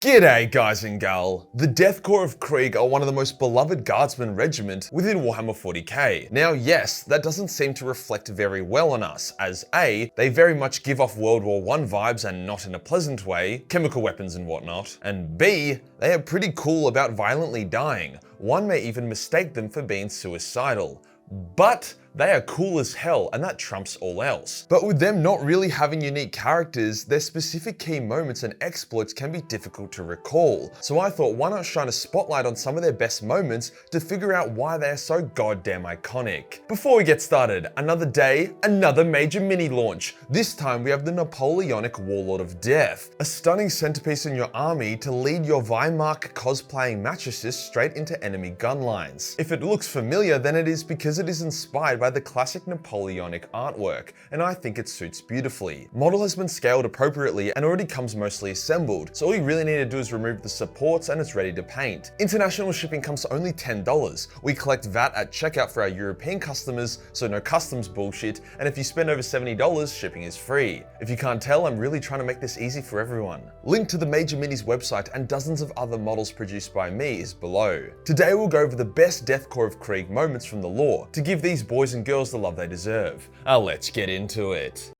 G'day guys and gal. The Death Korps of Krieg are one of the most beloved guardsmen regiment within Warhammer 40k. Now yes, that doesn't seem to reflect very well on us, as A, they very much give off World War I vibes and not in a pleasant way, chemical weapons and whatnot, and B, they are pretty cool about violently dying. One may even mistake them for being suicidal. But they are cool as hell, and that trumps all else. But with them not really having unique characters, their specific key moments and exploits can be difficult to recall. So I thought, why not shine a spotlight on some of their best moments to figure out why they are so goddamn iconic. Before we get started, another day, another major mini launch. This time we have the Napoleonic Warlord of Death, a stunning centerpiece in your army to lead your Wehrmacht cosplaying mattresses straight into enemy gun lines. If it looks familiar, then it is because it is inspired by the classic Napoleonic artwork, and I think it suits beautifully. Model has been scaled appropriately and already comes mostly assembled, so all you really need to do is remove the supports and it's ready to paint. International shipping comes to only $10. We collect VAT at checkout for our European customers, so no customs bullshit, and if you spend over $70, shipping is free. If you can't tell, I'm really trying to make this easy for everyone. Link to the Major Minis website and dozens of other models produced by me is below. Today we'll go over the best Death Korps of Krieg moments from the lore, to give these boys and girls the love they deserve. Let's get into it.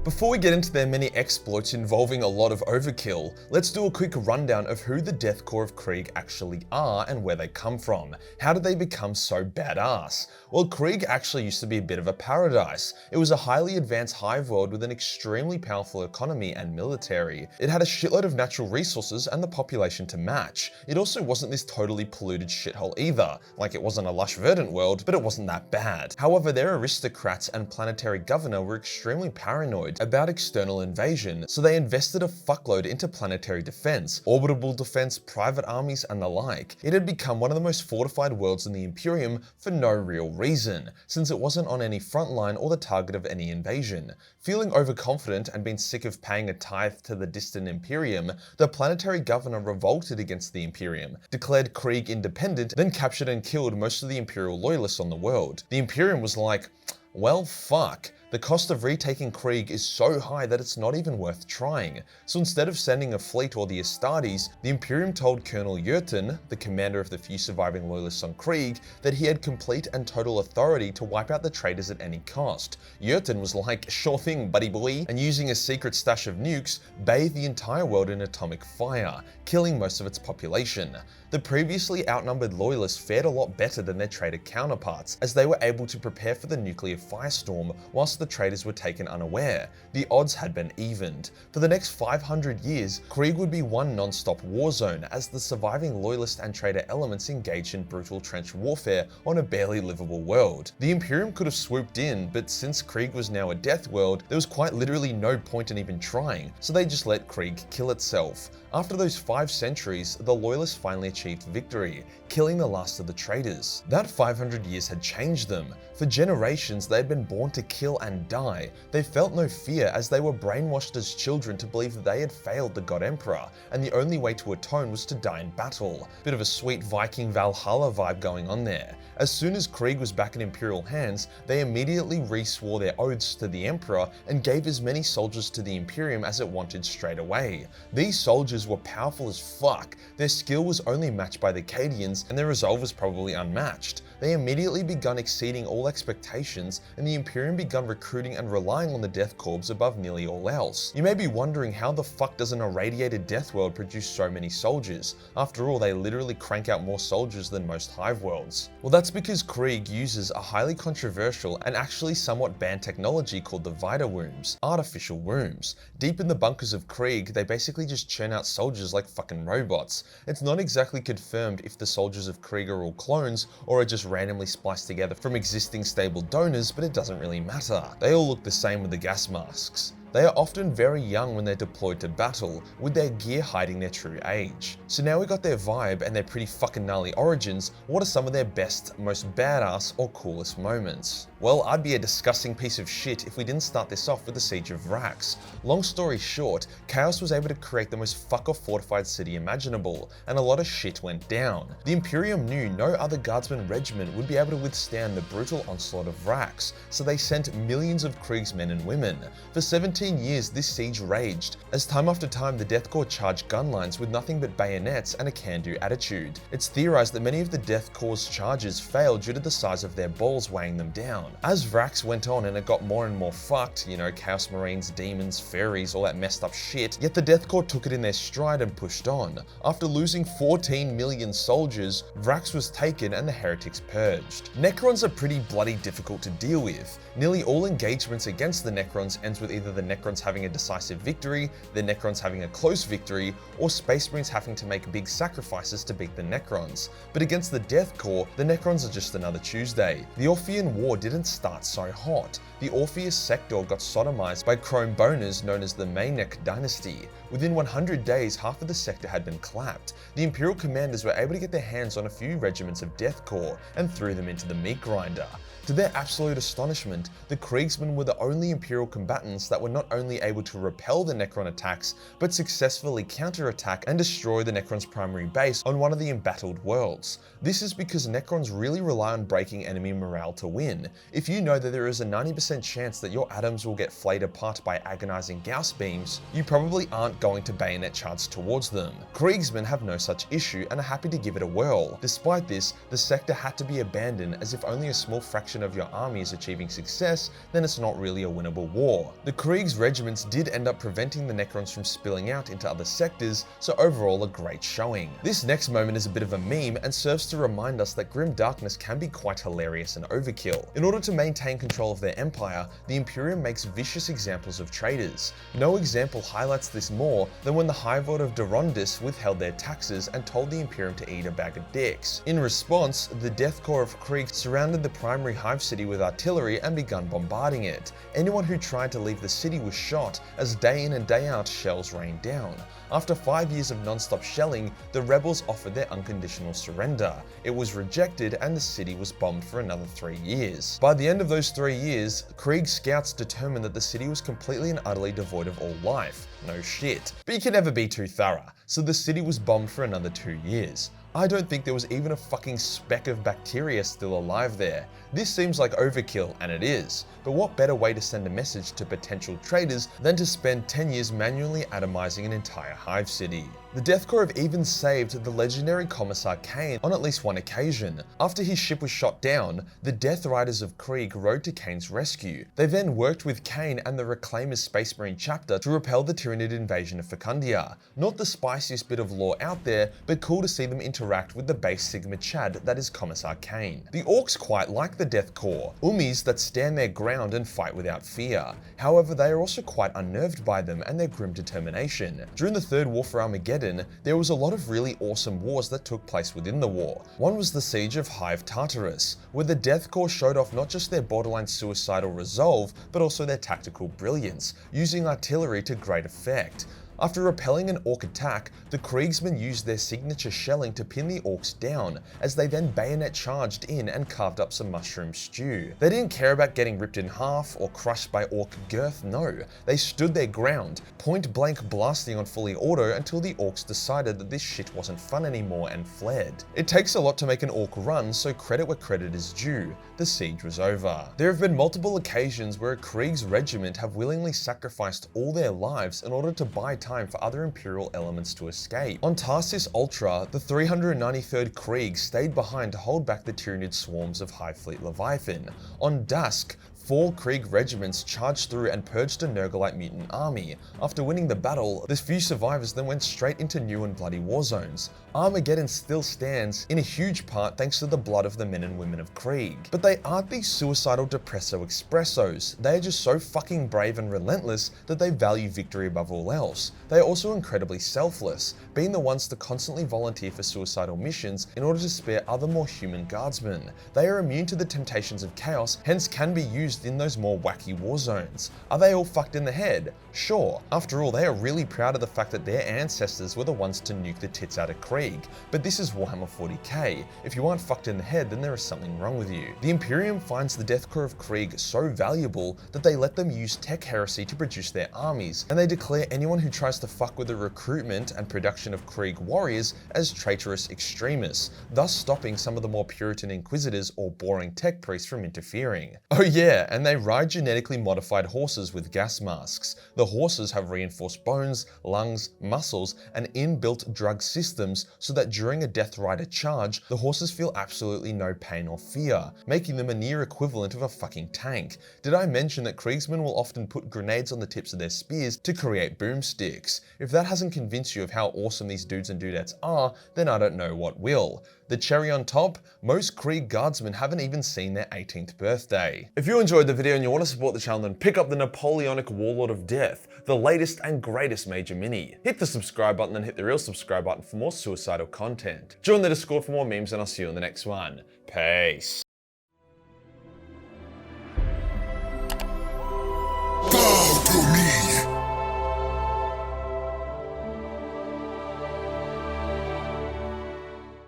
Before we get into their many exploits involving a lot of overkill, let's do a quick rundown of who the Death Korps of Krieg actually are and where they come from. How did they become so badass? Well, Krieg actually used to be a bit of a paradise. It was a highly advanced hive world with an extremely powerful economy and military. It had a shitload of natural resources and the population to match. It also wasn't this totally polluted shithole either. Like, it wasn't a lush verdant world, but it wasn't that bad. However, their aristocrats and planetary governor were extremely paranoid about external invasion, so they invested a fuckload into planetary defense, orbital defense, private armies, and the like. It had become one of the most fortified worlds in the Imperium for no real reason, since it wasn't on any front line or the target of any invasion. Feeling overconfident and being sick of paying a tithe to the distant Imperium, the planetary governor revolted against the Imperium, declared Krieg independent, then captured and killed most of the Imperial loyalists on the world. The Imperium was like, well, fuck. The cost of retaking Krieg is so high that it's not even worth trying. So instead of sending a fleet or the Astartes, the Imperium told Colonel Jurten, the commander of the few surviving loyalists on Krieg, that he had complete and total authority to wipe out the traitors at any cost. Jurten was like, sure thing, buddy boy, and using a secret stash of nukes, bathed the entire world in atomic fire, killing most of its population. The previously outnumbered loyalists fared a lot better than their traitor counterparts, as they were able to prepare for the nuclear firestorm whilst the traitors were taken unaware. The odds had been evened. For the next 500 years, Krieg would be one non-stop war zone, as the surviving loyalist and traitor elements engaged in brutal trench warfare on a barely livable world. The Imperium could have swooped in, but since Krieg was now a death world, there was quite literally no point in even trying, so they just let Krieg kill itself. After those 5 centuries, the loyalists finally achieved victory, killing the last of the traitors. That 500 years had changed them. For generations, they had been born to kill and die. They felt no fear, as they were brainwashed as children to believe that they had failed the God Emperor, and the only way to atone was to die in battle. Bit of a sweet Viking Valhalla vibe going on there. As soon as Krieg was back in Imperial hands, they immediately re-swore their oaths to the Emperor and gave as many soldiers to the Imperium as it wanted straight away. These soldiers were powerful as fuck. Their skill was only matched by the Cadians, and their resolve was probably unmatched. They immediately begun exceeding all expectations, and the Imperium begun recruiting and relying on the Death Korps above nearly all else. You may be wondering, how the fuck does an irradiated death world produce so many soldiers? After all, they literally crank out more soldiers than most hive worlds. Well, that's because Krieg uses a highly controversial and actually somewhat banned technology called the Vita wombs, artificial wombs. Deep in the bunkers of Krieg, they basically just churn out soldiers like fucking robots. It's not exactly confirmed if the soldiers of Krieg are all clones or are just randomly spliced together from existing stable donors, but it doesn't really matter. They all look the same with the gas masks. They are often very young when they're deployed to battle, with their gear hiding their true age. So now we got their vibe and their pretty fucking gnarly origins. What are some of their best, most badass or coolest moments? Well, I'd be a disgusting piece of shit if we didn't start this off with the Siege of Rax. Long story short, Chaos was able to create the most fuck-off fortified city imaginable, and a lot of shit went down. The Imperium knew no other guardsman regiment would be able to withstand the brutal onslaught of Rax, so they sent millions of Krieg's men and women. For 17 years, this siege raged, as time after time the Death Korps charged gun lines with nothing but bayonets and a can-do attitude. It's theorized that many of the Death Korps' charges failed due to the size of their balls weighing them down. As Rax went on and it got more and more fucked, Chaos Marines, demons, fairies, all that messed up shit, yet the Death Korps took it in their stride and pushed on. After losing 14 million soldiers, Rax was taken and the heretics purged. Necrons are pretty bloody difficult to deal with. Nearly all engagements against the Necrons ends with either the Necrons having a decisive victory, the Necrons having a close victory, or Space Marines having to make big sacrifices to beat the Necrons. But against the Death Korps, the Necrons are just another Tuesday. The Orphean War didn't start so hot. The Orpheus sector got sodomized by Chrome boners known as the Maynek dynasty. Within 100 days, half of the sector had been clapped. The Imperial commanders were able to get their hands on a few regiments of Death Korps and threw them into the meat grinder. To their absolute astonishment, the Kriegsmen were the only Imperial combatants that were not only able to repel the Necron attacks, but successfully counterattack and destroy the Necron's primary base on one of the embattled worlds. This is because Necrons really rely on breaking enemy morale to win. If you know that there is a 90% chance that your atoms will get flayed apart by agonizing Gauss beams, you probably aren't going to bayonet charge towards them. Kriegsmen have no such issue and are happy to give it a whirl. Despite this, the sector had to be abandoned, as if only a small fraction of your army is achieving success, then it's not really a winnable war. The Krieg's regiments did end up preventing the Necrons from spilling out into other sectors, so overall a great showing. This next moment is a bit of a meme and serves to remind us that grim darkness can be quite hilarious and overkill. In order to maintain control of their empire, the Imperium makes vicious examples of traitors. No example highlights this more than when the Highvold of Durondis withheld their taxes and told the Imperium to eat a bag of dicks. In response, the Death Korps of Krieg surrounded the primary Hive city with artillery and begun bombarding it. Anyone who tried to leave the city was shot, as day in and day out shells rained down. After 5 years of non-stop shelling, the rebels offered their unconditional surrender. It was rejected and the city was bombed for another 3 years. By the end of those 3 years, Krieg scouts determined that the city was completely and utterly devoid of all life. No shit. But you can never be too thorough, so the city was bombed for another 2 years. I don't think there was even a fucking speck of bacteria still alive there. This seems like overkill, and it is. But what better way to send a message to potential traitors than to spend 10 years manually atomizing an entire hive city? The Death Korps have even saved the legendary Commissar Kane on at least one occasion. After his ship was shot down, the Death Riders of Krieg rode to Kane's rescue. They then worked with Kane and the Reclaimers Space Marine chapter to repel the Tyranid invasion of Fecundia. Not the spiciest bit of lore out there, but cool to see them interact with the base Sigma Chad that is Commissar Kane. The Orcs quite like the Death Korps, Ummis that stand their ground and fight without fear. However, they are also quite unnerved by them and their grim determination. During the Third War for Armageddon, there was a lot of really awesome wars that took place within the war. One was the Siege of Hive Tartarus, where the Death Korps showed off not just their borderline suicidal resolve, but also their tactical brilliance, using artillery to great effect. After repelling an Orc attack, the Kriegsmen used their signature shelling to pin the Orcs down, as they then bayonet charged in and carved up some mushroom stew. They didn't care about getting ripped in half or crushed by Orc girth, no. They stood their ground, point blank blasting on fully auto until the Orcs decided that this shit wasn't fun anymore and fled. It takes a lot to make an Orc run, so credit where credit is due. The siege was over. There have been multiple occasions where a Krieg's regiment have willingly sacrificed all their lives in order to buy time for other Imperial elements to escape. On Tarsis Ultra, the 393rd Krieg stayed behind to hold back the Tyranid swarms of Hive Fleet Leviathan. On Dusk, 4 Krieg regiments charged through and purged a Nurglite mutant army. After winning the battle, the few survivors then went straight into new and bloody war zones. Armageddon still stands, in a huge part thanks to the blood of the men and women of Krieg. But they aren't these suicidal depresso expressos. They are just so fucking brave and relentless that they value victory above all else. They are also incredibly selfless, being the ones to constantly volunteer for suicidal missions in order to spare other more human guardsmen. They are immune to the temptations of chaos, hence can be used used in those more wacky war zones. Are they all fucked in the head? Sure. After all, they are really proud of the fact that their ancestors were the ones to nuke the tits out of Krieg. But this is Warhammer 40k. If you aren't fucked in the head, then there is something wrong with you. The Imperium finds the Death Korps of Krieg so valuable that they let them use tech heresy to produce their armies, and they declare anyone who tries to fuck with the recruitment and production of Krieg warriors as traitorous extremists, thus stopping some of the more Puritan Inquisitors or boring tech priests from interfering. Oh yeah, and they ride genetically modified horses with gas masks. The horses have reinforced bones, lungs, muscles, and inbuilt drug systems so that during a Death Rider charge, the horses feel absolutely no pain or fear, making them a near equivalent of a fucking tank. Did I mention that Kriegsmen will often put grenades on the tips of their spears to create boomsticks? If that hasn't convinced you of how awesome these dudes and dudettes are, then I don't know what will. The cherry on top, most Krieg guardsmen haven't even seen their 18th birthday. If you enjoyed the video and you want to support the channel, then pick up the Napoleonic Warlord of Death, the latest and greatest Major Mini. Hit the subscribe button and hit the real subscribe button for more suicidal content. Join the Discord for more memes and I'll see you in the next one. Peace.